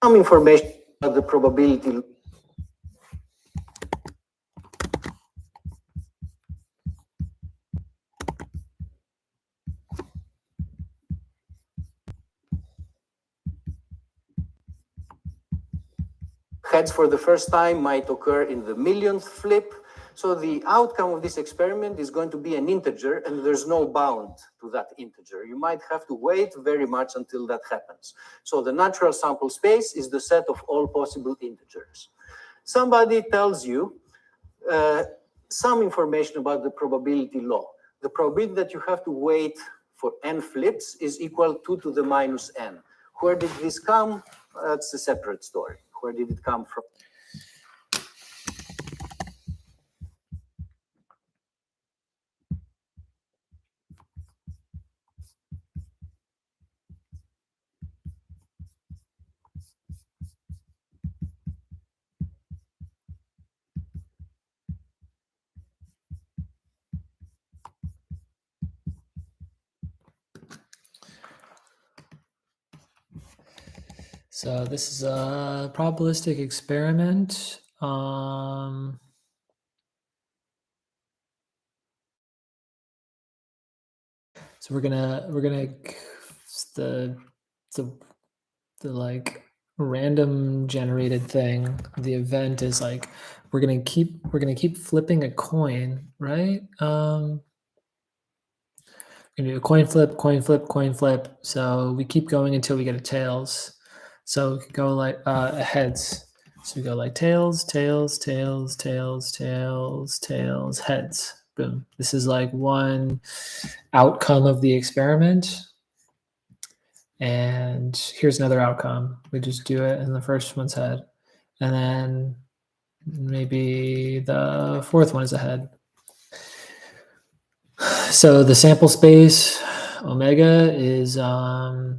some information about the probability. Heads for the first time might occur in the millionth flip. So the outcome of this experiment is going to be an integer, and there's no bound to that integer. You might have to wait very much until that happens. So the natural sample space is the set of all possible integers. Somebody tells you some information about the probability law. The probability that you have to wait for n flips is equal to 2 to the minus n. Where did this come? That's a separate story. Where did it come from? So this is a probabilistic experiment. So we're gonna the like random generated thing. The event is like we're gonna keep flipping a coin, right? Gonna do a coin flip, coin flip, coin flip. So we keep going until we get a tails. So we could go like heads. So we go like tails, tails, tails, tails, tails, tails, heads. Boom. This is like one outcome of the experiment. And here's another outcome. We just do it and the first one's head. And then maybe the fourth one is a head. So the sample space, omega, is, I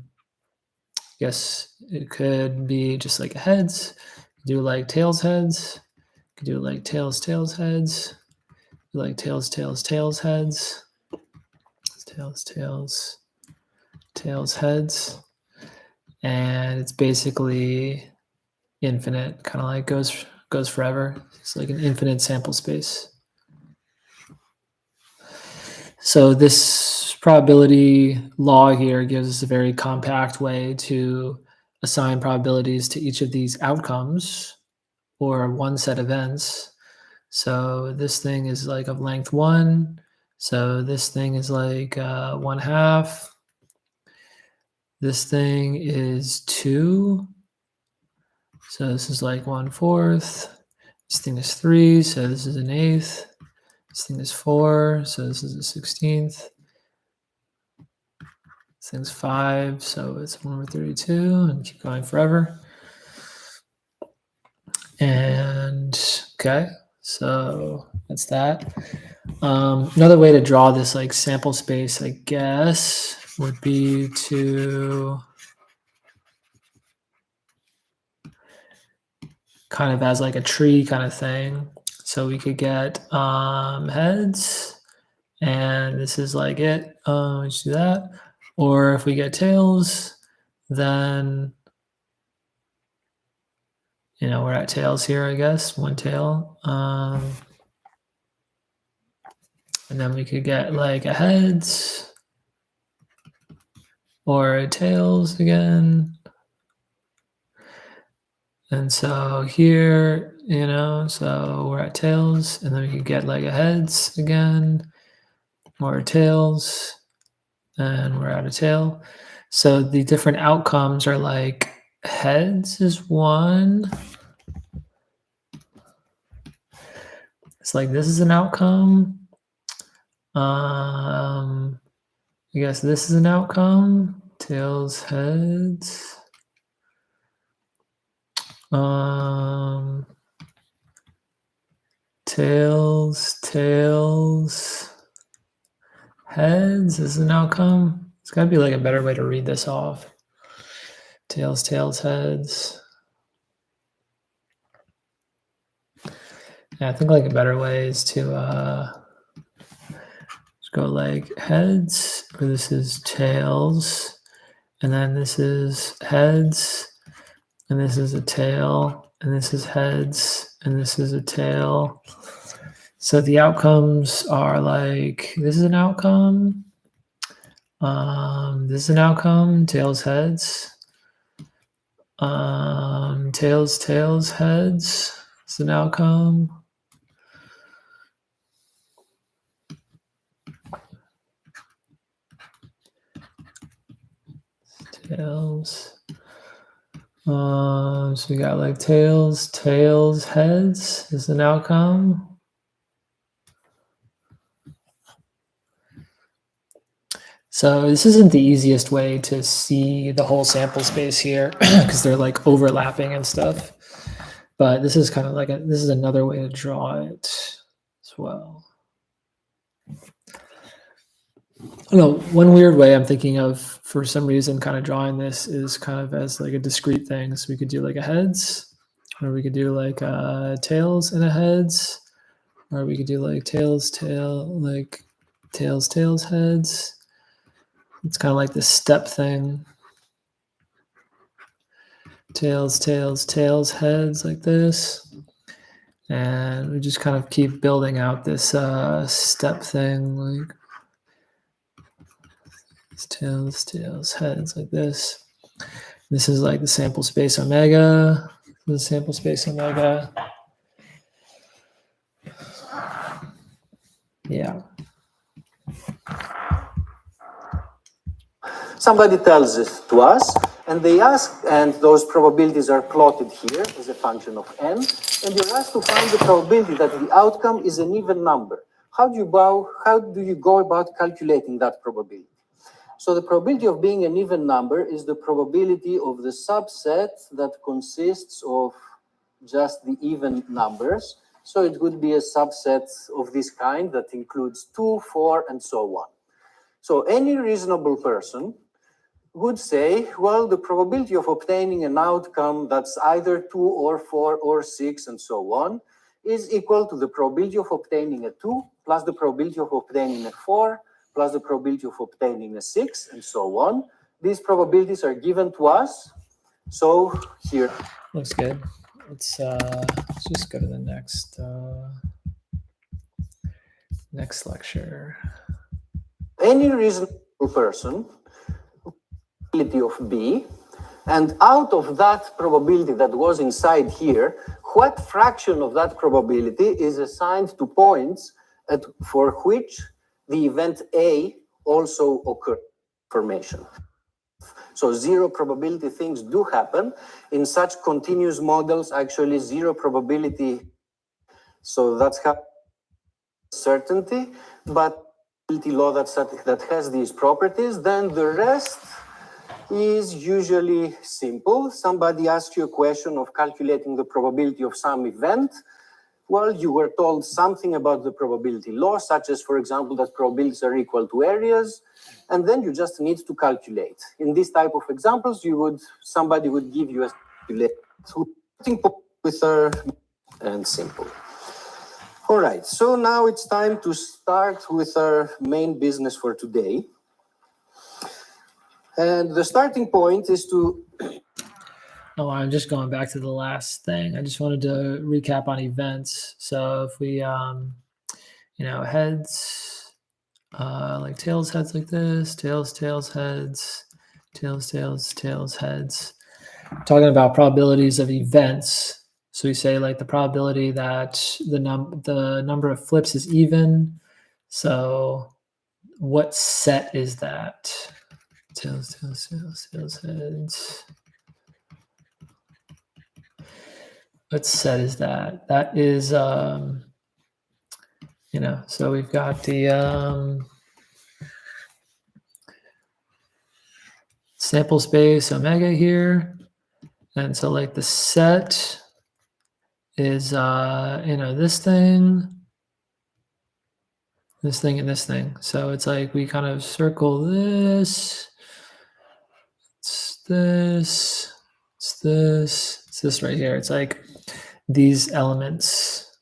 guess it could be just like a heads. Do like tails heads. Could do like tails tails heads. Do like tails tails tails heads. Tails tails tails heads. And it's basically infinite, kind of like goes forever. It's like an infinite sample space. So this probability law here gives us a very compact way to assign probabilities to each of these outcomes or one set events. So this thing is like of length 1. So this thing is like 1/2. This thing is 2. So this is like 1/4. This thing is 3. So this is an 1/8. This thing is 4. So this is a 16th. This thing's 5. So it's 1/32, and keep going forever. And okay, so that's that. Another way to draw this like sample space, I guess, would be to kind of as like a tree kind of thing. So we could get heads, and this is like it. Just do that. Or if we get tails, then we're at tails here, I guess. One tail. And then we could get like a heads or a tails again. And so here, so we're at tails, and then we could get like a heads again, or tails, and we're at a tail. So the different outcomes are like heads is 1. It's like this is an outcome. I guess this is an outcome. Tails, heads. Tails, tails, heads is an outcome. It's got to be like a better way to read this off. Tails, tails, heads. Yeah, I think like a better way is to go like heads, or this is tails, and then this is heads, and this is a tail, and this is heads, and this is a tail. So the outcomes are like, this is an outcome, this is an outcome, tails, heads, tails, tails, heads is an outcome. Tails. So we got like tails, tails, heads is an outcome. So this isn't the easiest way to see the whole sample space here because they're like overlapping and stuff. But this is kind of like this is another way to draw it as well. No, one weird way I'm thinking of for some reason kind of drawing this is kind of as like a discrete thing. So we could do like a heads, or we could do like tails and a heads, or we could do like tails, like tails, tails, heads. It's kind of like this step thing. Tails, tails, tails, heads like this. And we just kind of keep building out this step thing, like tails, tails, heads like this. This is like the sample space omega, the sample space omega. Yeah. Somebody tells it to us, and they ask, and those probabilities are plotted here as a function of n, and you're asked to find the probability that the outcome is an even number. How do you go about calculating that probability? So the probability of being an even number is the probability of the subset that consists of just the even numbers. So it would be a subset of this kind that includes 2, 4, and so on. So any reasonable person would say, well, the probability of obtaining an outcome that's either 2 or 4 or 6 and so on is equal to the probability of obtaining a 2 plus the probability of obtaining a 4 plus the probability of obtaining a 6 and so on. These probabilities are given to us. So here. Looks good. Let's just go to the next lecture. Any reasonable person probability of B, and out of that probability that was inside here, what fraction of that probability is assigned to points for which the event A also occurs formation. So zero probability things do happen. In such continuous models, actually zero probability. So that's how certainty, but law that has these properties, then the rest is usually simple. Somebody asks you a question of calculating the probability of some event. Well, you were told something about the probability law, such as, for example, that probabilities are equal to areas, and then you just need to calculate. In this type of examples, somebody would give you a calculator with and simple. All right, so now it's time to start with our main business for today. And the starting point is to... Oh, I'm just going back to the last thing. I just wanted to recap on events. So if we, heads, like tails, heads like this, tails, tails, heads, tails, tails, tails, heads. Talking about probabilities of events. So we say like the probability that the number of flips is even. So what set is that? Tails, tails, tails, tails, heads. What set is that? That is, so we've got the sample space omega here. And so like the set is, this thing, and this thing. So it's like we kind of circle this, it's this, it's this, it's this right here. It's like these elements.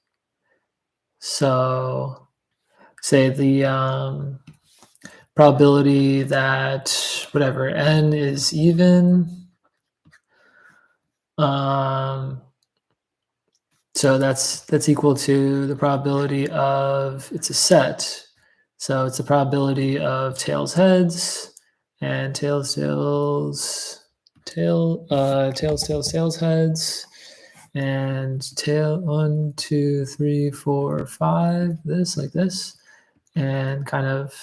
So say the probability that whatever n is even, So that's equal to the probability of, it's a set. So it's the probability of tails heads and tails heads and tail 1, 2, 3, 4, 5, this like this, and kind of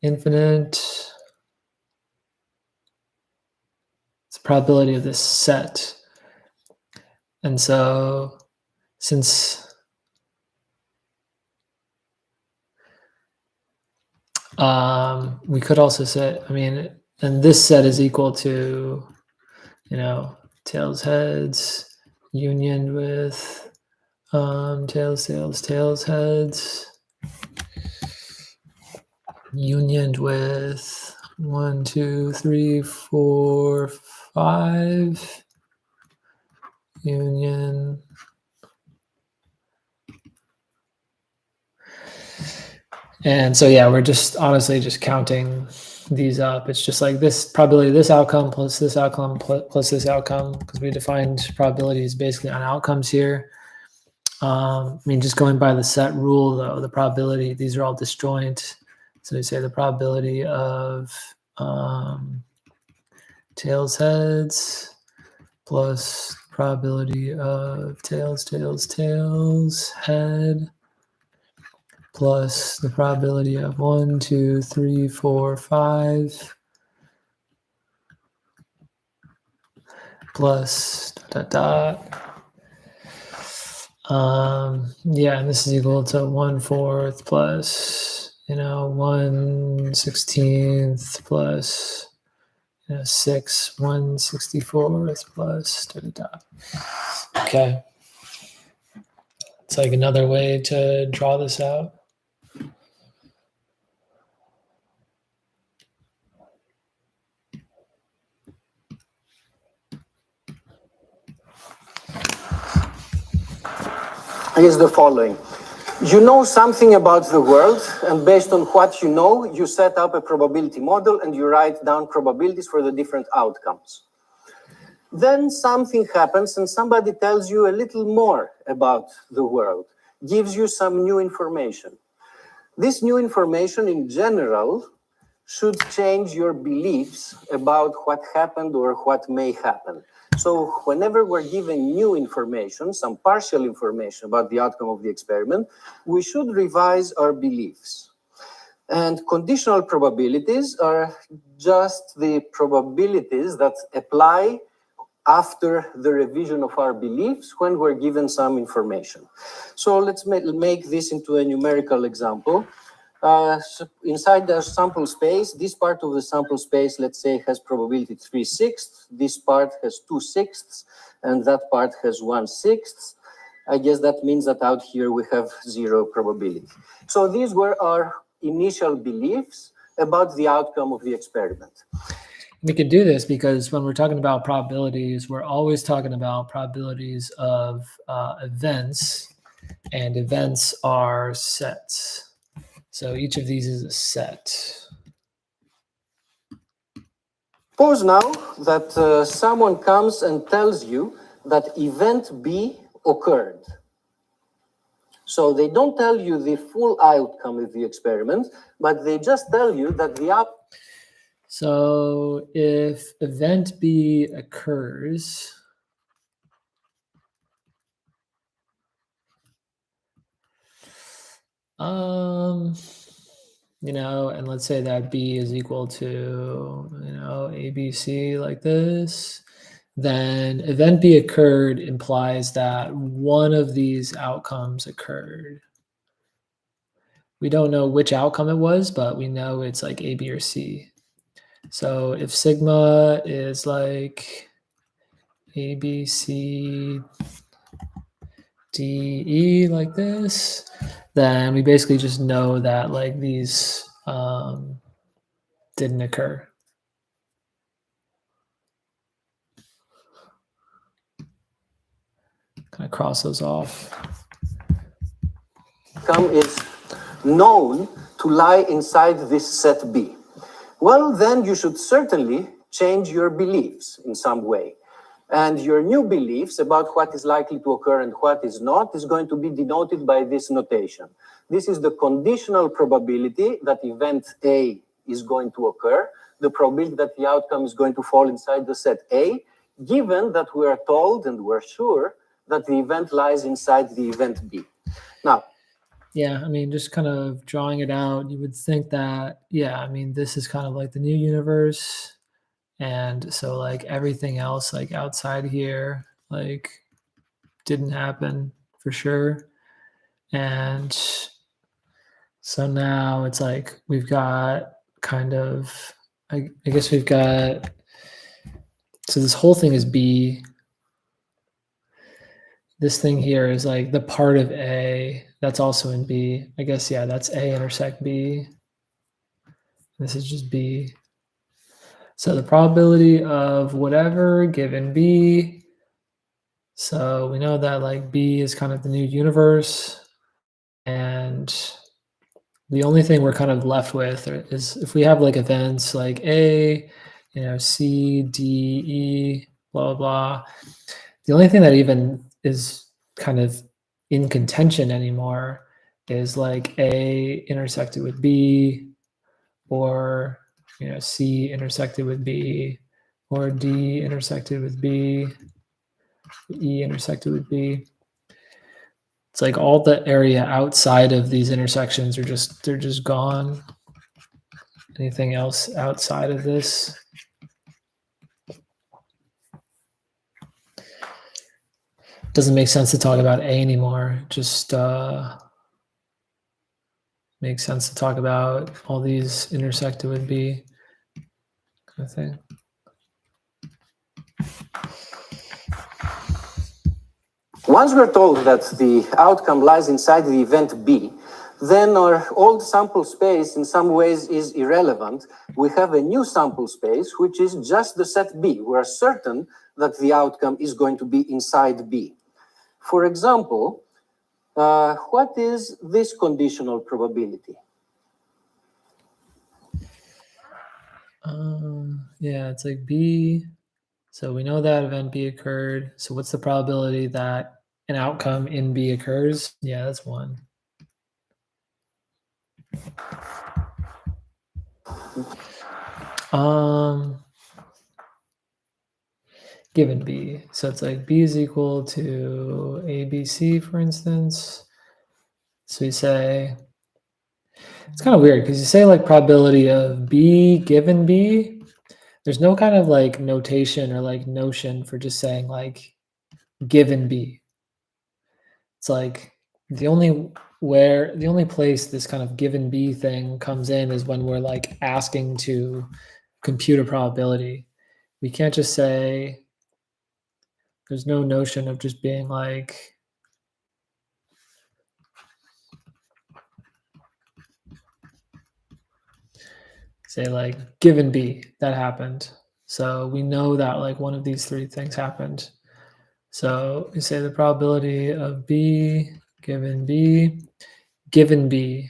infinite. It's the probability of this set. And so since we could also say, I mean, and this set is equal to, tails heads unioned with tails heads unioned with 1, 2, 3, 4, 5 union. And so, yeah, we're just honestly just counting these up. It's just like this probability, this outcome plus this outcome plus this outcome, because we defined probabilities basically on outcomes here. I mean, just going by the set rule, though, the probability, these are all disjoint. So we say the probability of tails heads plus probability of tails head plus the probability of 1, 2, 3, 4, 5 plus dot, dot, dot. Yeah, and this is equal to 1/4 plus, 1/16 plus 6 1/64 plus dot, dot, dot. Okay. It's like another way to draw this out. Is the following. You know something about the world, and based on what you know, you set up a probability model and you write down probabilities for the different outcomes. Then something happens and somebody tells you a little more about the world, gives you some new information. This new information in general should change your beliefs about what happened or what may happen. So whenever we're given new information, some partial information about the outcome of the experiment, we should revise our beliefs. And conditional probabilities are just the probabilities that apply after the revision of our beliefs when we're given some information. So let's make this into a numerical example. Inside the sample space, this part of the sample space, let's say, has probability 3/6. This part has 2/6, and that part has 1/6. I guess that means that out here we have 0 probability. So these were our initial beliefs about the outcome of the experiment. We can do this because when we're talking about probabilities, we're always talking about probabilities of events, and events are sets. So each of these is a set. Suppose now that someone comes and tells you that event B occurred. So they don't tell you the full outcome of the experiment, but they just tell you that the So if event B occurs, and let's say that B is equal to, ABC like this, then event B occurred implies that one of these outcomes occurred. We don't know which outcome it was, but we know it's like A, B, or C. So if sigma is like A, B, C, D, E like this, then we basically just know that like these didn't occur. Kind of cross those off. Outcome is known to lie inside this set B. Well, then you should certainly change your beliefs in some way. And your new beliefs about what is likely to occur and what is not is going to be denoted by this notation. This is the conditional probability that event A is going to occur, the probability that the outcome is going to fall inside the set A, given that we are told and we're sure that the event lies inside the event B. Now, yeah, I mean, just kind of drawing it out, you would think that, yeah, I mean, this is kind of like the new universe. And so, like, everything else, like, outside here, like, didn't happen for sure. And so now it's like we've got kind of, I guess we've got, so this whole thing is B. This thing here is like the part of A that's also in B. I guess, yeah, that's A intersect B. This is just B. So the probability of whatever given B. So we know that like B is kind of the new universe. And the only thing we're kind of left with is if we have like events like A, C, D, E, blah, blah, blah. The only thing that even is kind of in contention anymore is like A intersected with B, or C intersected with B, or D intersected with B, E intersected with B. It's like all the area outside of these intersections they're just gone. Anything else outside of this? Doesn't make sense to talk about A anymore. Just makes sense to talk about all these intersected with B kind of thing. Once we're told that the outcome lies inside the event B, then our old sample space in some ways is irrelevant. We have a new sample space, which is just the set B. We're certain that the outcome is going to be inside B. For example, what is this conditional probability? Yeah, it's like B. So we know that event B occurred. So what's the probability that an outcome in B occurs? Yeah, that's 1. Given B. So it's like B is equal to ABC, for instance. So you say, it's kind of weird because you say like probability of B given B. There's no kind of like notation or like notion for just saying like given B. It's like the only place this kind of given B thing comes in is when we're like asking to compute a probability. We can't just say, there's no notion of just being like, say like given B, that happened. So we know that like one of these 3 things happened. So we say the probability of B given B, given B.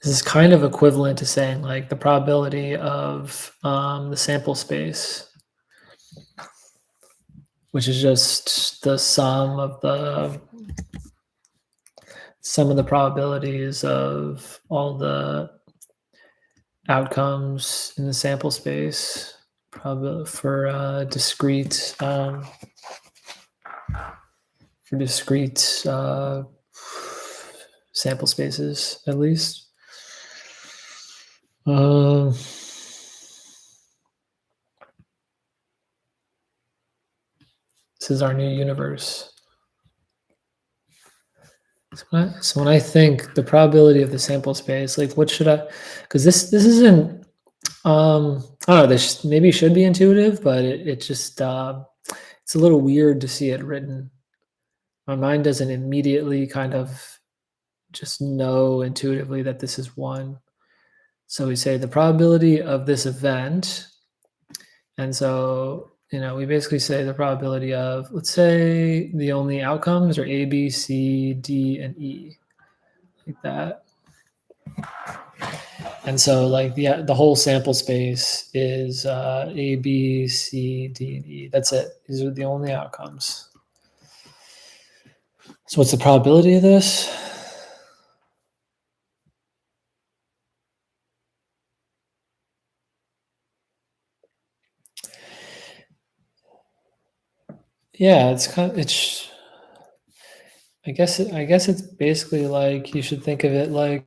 This is kind of equivalent to saying like the probability of the sample space, which is just the sum of the probabilities of all the outcomes in the sample space for discrete sample spaces, at least. This is our new universe. So when I think the probability of the sample space, like what should I? Because this isn't. I don't know. This maybe should be intuitive, but it just it's a little weird to see it written. My mind doesn't immediately kind of just know intuitively that this is 1. So we say the probability of this event, and so we basically say the probability of, let's say the only outcomes are A, B, C, D, and E. like that. And so like the whole sample space is A, B, C, D, and E. That's it. These are the only outcomes. So what's the probability of this? Yeah, I guess it's basically like you should think of it like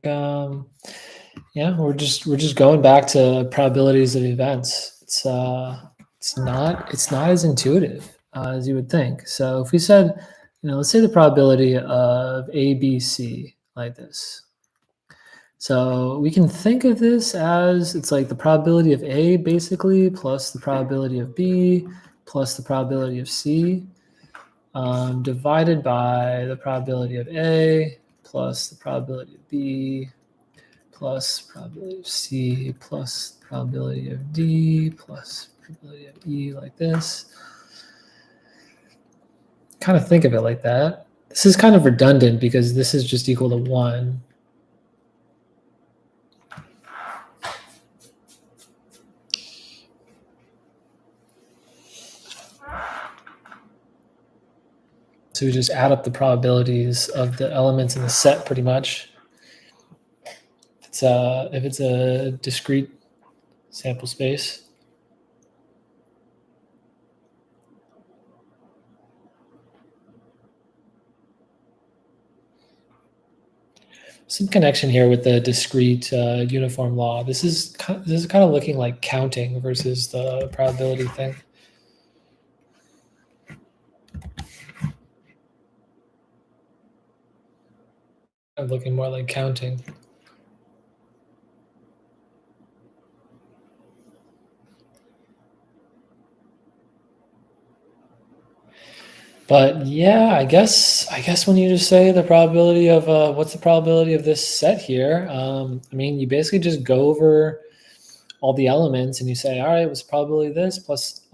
yeah, we're just going back to probabilities of events. It's not as intuitive as you would think. So if we said, let's say the probability of A, B, C like this. So we can think of this as it's like the probability of A basically plus the probability of B plus the probability of C divided by the probability of A plus the probability of B plus probability of C plus probability of D plus probability of E like this. Kind of think of it like that. This is kind of redundant because this is just equal to 1. So we just add up the probabilities of the elements in the set pretty much. If it's a discrete sample space. Some connection here with the discrete uniform law. This is kind of looking like counting versus the probability thing. I'm looking more like counting. But yeah, I guess when you just say the probability of what's the probability of this set here, I mean, you basically just go over all the elements and you say, all right, what's the probability of this plus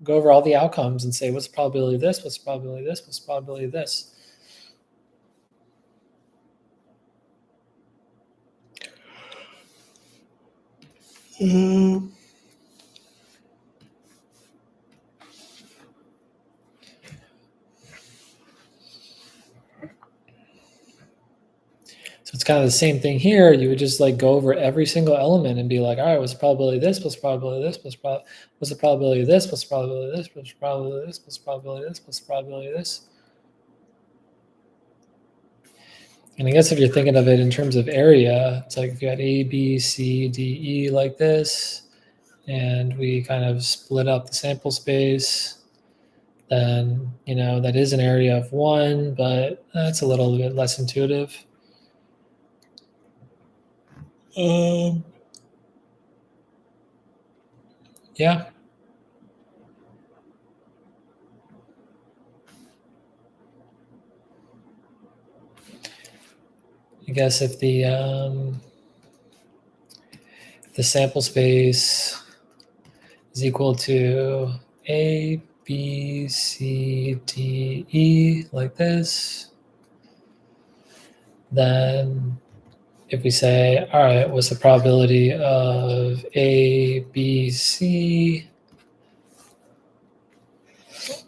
go over all the outcomes and say, what's the probability of this? What's the probability of this? What's the probability of this? So it's kind of the same thing here. You would just like go over every single element and be like, all right, what's the probability of this? What's the probability of this? What's the probability of this? What's the probability of this? What's the probability of this? What's the probability of this? What's the probability of this? And I guess if you're thinking of it in terms of area, it's like if you had A, B, C, D, E like this, and we kind of split up the sample space, then, that is an area of 1, but that's a little bit less intuitive. Yeah. I guess if the sample space is equal to A, B, C, D, E like this, then if we say, all right, what's the probability of A, B, C?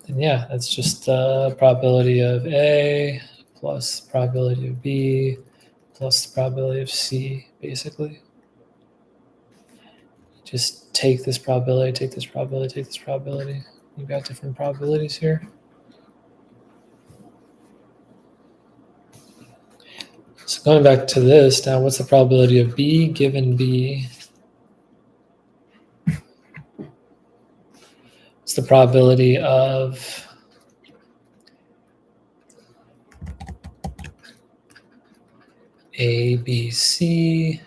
Then yeah, that's just the probability of A plus the probability of B plus the probability of C, basically. Just take this probability, take this probability, take this probability. You've got different probabilities here. So going back to this, now what's the probability of B given B? What's the probability of A, B, C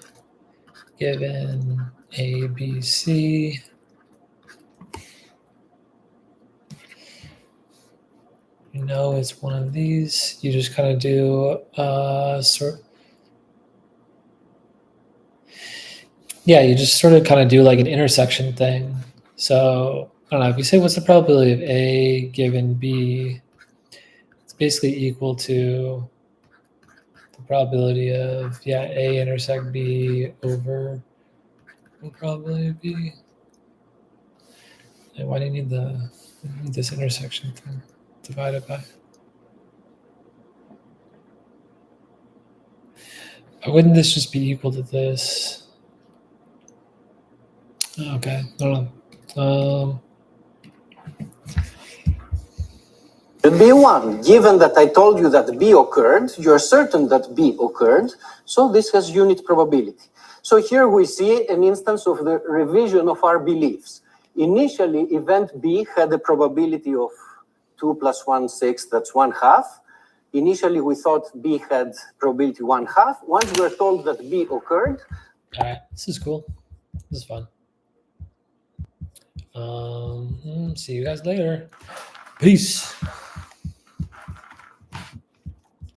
given A, B, C? You know it's one of these. You just kind of do you just sort of kind of do like an intersection thing. So I don't know, if you say what's the probability of A given B, it's basically equal to the probability of, A intersect B over the probability of B. And why do you need this intersection thing divided by? Wouldn't this just be equal to this? Okay, hold on. Should be 1. Given that I told you that B occurred, you're certain that B occurred, so this has unit probability. So here we see an instance of the revision of our beliefs. Initially, event B had a probability of 2 plus 1, 6, that's 1/2. Initially, we thought B had probability 1/2. Once we're told that B occurred. All right, this is cool. This is fun. See you guys later. Peace.